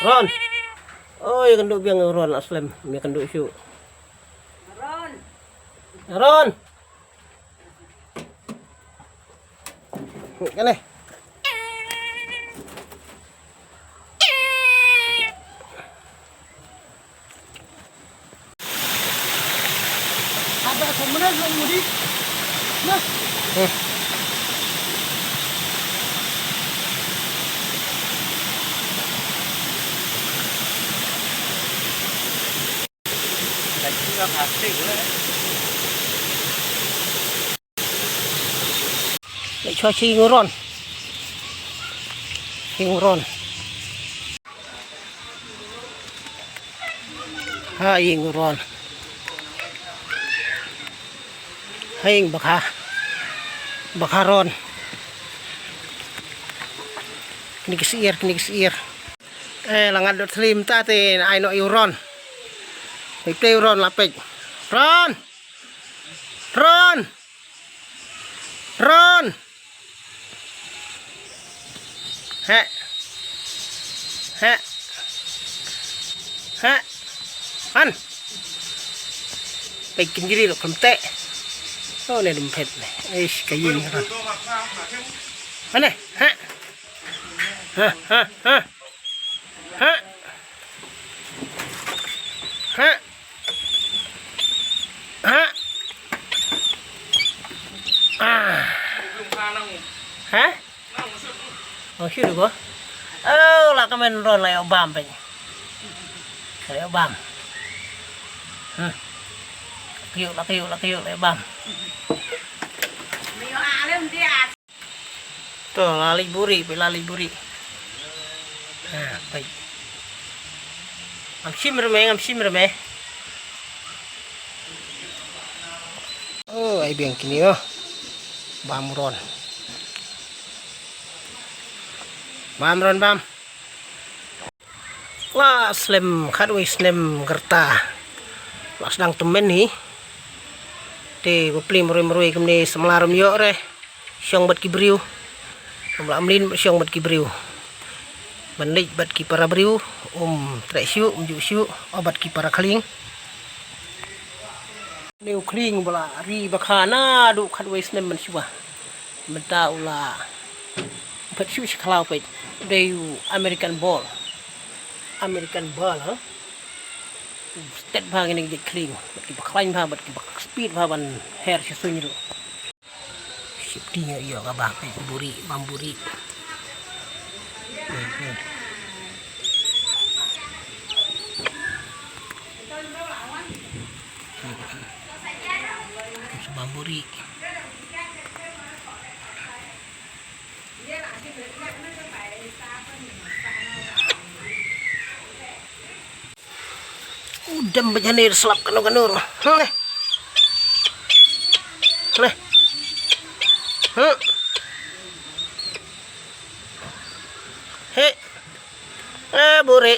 Ron. Oh, ya kenduk biang Ron aslam, mi kenduk syu. Ron. Ron. Kene. Ada sebenarnya belum mudi. Nah. Để cho chi Ron. Chi Ron. Hai Ron. Hai Bakha Ron. Kini kesiir. Langat dot slim tate ai no Ron. Play Ron lapik. Ron. Heh. An. Bikin gini lo kemte. Oh, ini dempet nih. Kayak gini kan. Mana? Hah. Hah? Oh, sudah gua. Oh, lah kamen Ron lah obam pe. Lah obam. Kiu lah obam. Mio alem dia. Tuh, lali buri. Nah, baik. Ngam reme. Oh, ai biang kini oh. Bam Ron. Bam. Wah, slim kadui slim gerta. Wah, sedang temen nih. Di bepli merui kemni semelarum yo re. Syong bat kibriu. Amlin syong bat kibriu. Menlik bat ki para briu. Trek syu, syu, obat ki para kling. Neu kling bala ri bakana du kadui slim man syuah. Menta ula. But syu kalau pe. Deyu American ball, ha? Step bang ini jadi clean, bagi baklain bang, bagi bak speed bang hair sesuai itu. Safety-nya iya kabah, bamburi. Bamburi. Udah berjanir selap kanur. Nih. Hei. Buri.